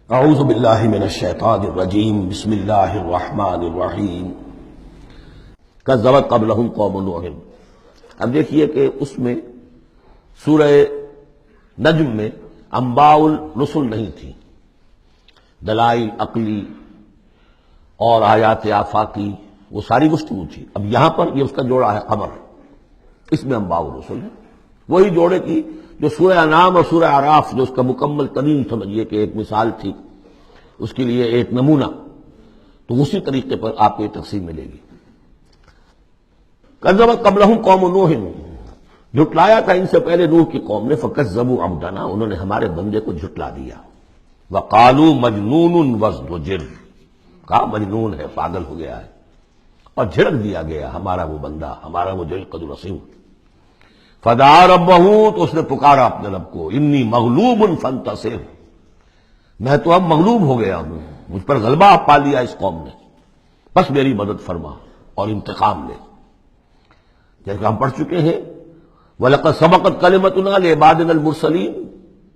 اعوذ باللہ من الشیطان الرجیم بسم اللہ الرحمن الرحیم کذبت قبلہم قوم نوح۔ اب دیکھیے کہ اس میں سورہ نجم میں انباء الرسل نہیں تھی، دلائل عقلی اور آیات آفاقی وہ ساری گفتگو تھی۔ اب یہاں پر یہ اس کا جوڑا ہے خبر، اس میں انباء الرسل ہے، وہی جوڑے کی جو سورہ انعام اور سورہ اعراف جو اس کا مکمل ترین سمجھیے کہ ایک مثال تھی، اس کے لیے ایک نمونہ، تو اسی طریقے پر آپ کو یہ تقسیم ملے گی۔ کذبت قبلہم قوم نوح، جھٹلایا تھا ان سے پہلے نوح کی قوم نے، فکذبوا عبدنا، انہوں نے ہمارے بندے کو جھٹلا دیا۔ وقالوا مجنون وازدجر، کہا مجنون ہے، پاگل ہو گیا ہے، اور جھڑک دیا گیا ہمارا وہ بندہ، ہمارا وہ جو قد رسول۔ فدعا ربہ، تو اس نے پکارا اپنے رب کو، انی مغلوب فانتصر، میں تو اب مغلوب ہو گیا ہوں، مجھ پر غلبہ پا لیا اس قوم نے، بس میری مدد فرما اور انتقام لے۔ جیسے ہم پڑھ چکے ہیں وَلَقَدْ سَبَقَتْ كَلِمَتُنَا لِعِبَادِنَا الْمُرْسَلِينَ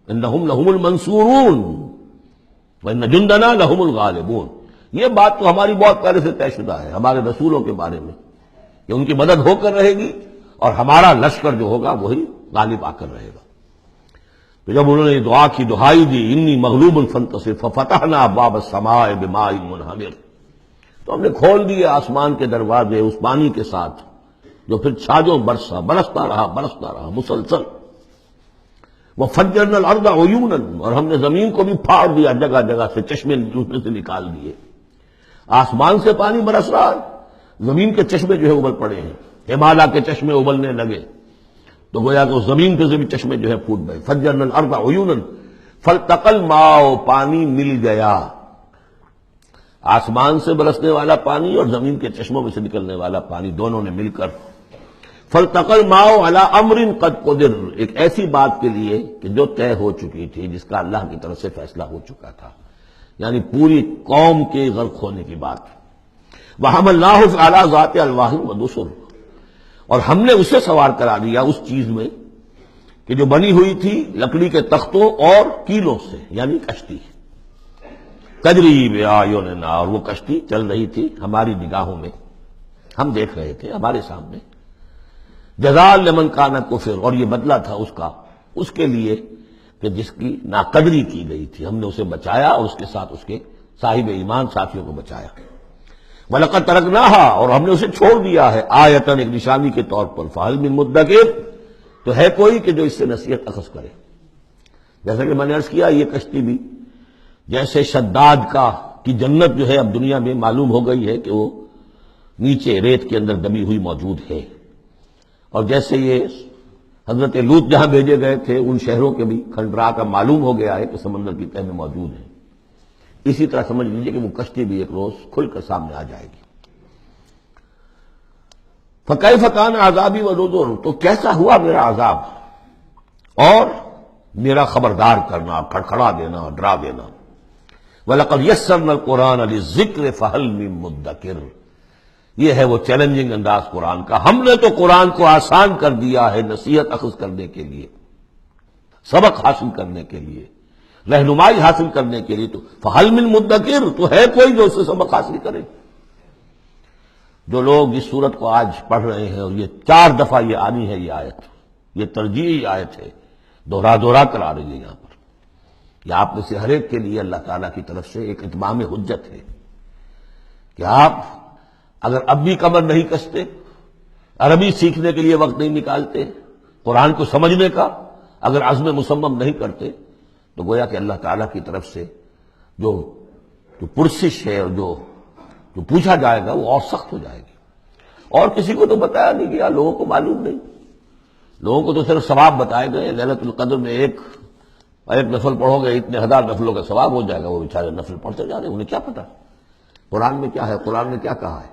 إِنَّهُمْ لَهُمُ الْمَنْصُورُونَ وَإِنَّ جُنْدَنَا لَهُمُ الْغَالِبُونَ۔ یہ بات تو ہماری بہت پہلے سے طے شدہ ہے ہمارے رسولوں کے بارے میں کہ ان کی مدد ہو کر رہے گی اور ہمارا لشکر جو ہوگا وہی غالب آ کر رہے گا۔ تو جب انہوں نے دعا کی، دہائی دی، انی مغلوب فانتصر ففتحنا ابواب السماء بماء منہمر، تو ہم نے کھول دیے آسمان کے دروازے اس پانی کے ساتھ جو پھر چھاجوں برستا رہا مسلسل۔ وفجرنا الارض عیونا، اور ہم نے زمین کو بھی پھاڑ دیا، جگہ جگہ سے چشمے اس میں سے نکال دیے۔ آسمان سے پانی برس رہا ہے، زمین کے چشمے جو ہے ابل پڑے ہیں، ہمالیہ کے چشمے ابلنے لگے، تو گویا کہ اس زمین پہ سے بھی چشمے جو ہے پھوٹ گئے۔ فجرنا الارض عیونا فالتقى الماء، پانی مل گیا، آسمان سے برسنے والا پانی اور زمین کے چشموں میں سے نکلنے والا پانی دونوں نے مل کر فالتقى الماء على امر قد قدر، ایک ایسی بات کے لیے کہ جو طے ہو چکی تھی، جس کا اللہ کی طرف سے فیصلہ ہو چکا تھا، یعنی پوری قوم کے غرق ہونے کی بات۔ وحملناه على ذات الواح ودسر، اور ہم نے اسے سوار کرا دیا اس چیز میں کہ جو بنی ہوئی تھی لکڑی کے تختوں اور کیلوں سے، یعنی کشتی۔ تجری بأعیننا، اور وہ کشتی چل رہی تھی ہماری نگاہوں میں، ہم دیکھ رہے تھے ہمارے سامنے۔ جزاء لمن کان کفر، اور یہ بدلہ تھا اس کا، اس کے لیے کہ جس کی ناقدری کی گئی تھی، ہم نے اسے بچایا اور اس کے ساتھ اس کے صاحب ایمان ساتھیوں کو بچایا۔ وَلَقَدْ تَرَكْنَاهَا، اور ہم نے اسے چھوڑ دیا ہے، آیتاً، ایک نشانی کے طور پر، فَهَلْ مِن مُدَّكِرٍ، تو ہے کوئی کہ جو اس سے نصیحت اخذ کرے۔ جیسا کہ میں نے عرض کیا، یہ کشتی بھی جیسے شداد کی جنت جو ہے اب دنیا میں معلوم ہو گئی ہے کہ وہ نیچے ریت کے اندر دبی ہوئی موجود ہے، اور جیسے یہ حضرت لوط جہاں بھیجے گئے تھے ان شہروں کے بھی کھنڈرا کا معلوم ہو گیا ہے کہ سمندر کی تہہ میں موجود ہے، اسی طرح سمجھ لیجیے کہ وہ کشتی بھی ایک روز کھل کر سامنے آ جائے گی۔ فَكَيْفَ كَانَ عَذَابِي وَنُذُرِ، تو کیسا ہوا میرا عذاب اور میرا خبردار کرنا، کھڑکھڑا دینا، ڈرا دینا۔ وَلَقَدْ يَسَّرْنَا الْقُرْآنَ لِلذِّكْرِ فَهَلْ مِن مُدَّكِرٍ، یہ ہے وہ چیلنجنگ انداز قرآن کا، ہم نے تو قرآن کو آسان کر دیا ہے نصیحت اخذ کرنے کے لیے، سبق حاصل کرنے کے لیے، رہنمائی حاصل کرنے کے لیے، تو فَهَلْ مِن مُدَّكِرٍ، تو ہے کوئی جو اس سے سبق حاصل کرے۔ جو لوگ اس صورت کو آج پڑھ رہے ہیں، اور یہ 4 دفعہ یہ آنی ہے، یہ آیت، یہ ترجیحی آیت ہے، دوہرا کر آ رہی ہے یہاں پر، یہ آپ میں سے ہر ایک کے لیے اللہ تعالیٰ کی طرف سے ایک اتمام حجت ہے کہ آپ اگر اب بھی کمر نہیں کستے، عربی سیکھنے کے لیے وقت نہیں نکالتے، قرآن کو سمجھنے کا اگر عزم مصمم نہیں کرتے، تو گویا کہ اللہ تعالیٰ کی طرف سے جو پرسش ہے اور جو پوچھا جائے گا وہ اور سخت ہو جائے گی۔ اور کسی کو تو بتایا نہیں گیا، لوگوں کو معلوم نہیں، لوگوں کو تو صرف ثواب بتائے گئے، ليلۃ القدر میں ایک نفل پڑھو گے اتنے 1000 نفلوں کا ثواب ہو جائے گا، وہ بیچارے نفل پڑھتے جا رہے ہیں، انہیں کیا پتا قرآن میں کیا ہے، قرآن نے کیا کہا ہے۔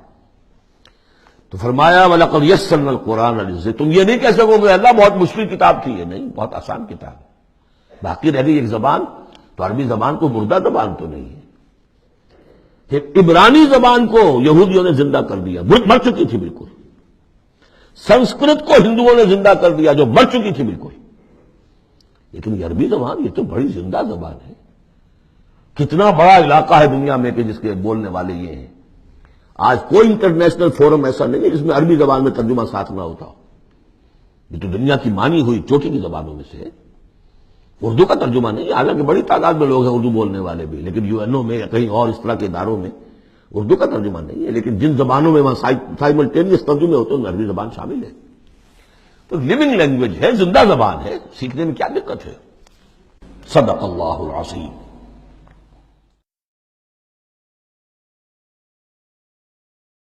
تو فرمایا وَلَقَدْ يَسَّرْنَا الْقُرْآنَ لِلذِّكْرِ، تم یہ نہیں کہہ سکو گے اللہ بہت مشکل کتاب تھی، یہ نہیں، بہت آسان کتاب ہے۔ باقی رہ گئی ایک زبان، تو عربی زبان کو مردہ زبان تو نہیں ہے، عبرانی زبان کو یہودیوں نے زندہ کر دیا، مر چکی تھی بالکل۔ سنسکرت کو ہندوؤں نے زندہ کر دیا جو مر چکی تھی بالکل، لیکن یہ عربی زبان یہ تو بڑی زندہ زبان ہے، کتنا بڑا علاقہ ہے دنیا میں کہ جس کے بولنے والے یہ ہیں. آج کوئی انٹرنیشنل فورم ایسا نہیں ہے جس میں عربی زبان میں ترجمہ ساتھ نہ ہوتا ہو. یہ تو دنیا کی مانی ہوئی چوٹی کی زبانوں میں سے ہے. اردو کا ترجمہ نہیں ہے، حالانکہ بڑی تعداد میں لوگ ہیں اردو بولنے والے بھی، لیکن یو این او میں یا کہیں اور اس طرح کے اداروں میں اردو کا ترجمہ نہیں ہے. لیکن جن زبانوں میں وہاں سائملٹینیس ترجمے ہوتے ہیں ان میں عربی زبان شامل ہے. تو لیونگ لینگویج ہے، زندہ زبان ہے، سیکھنے میں کیا دقت ہے. صدق اللہ العظیم.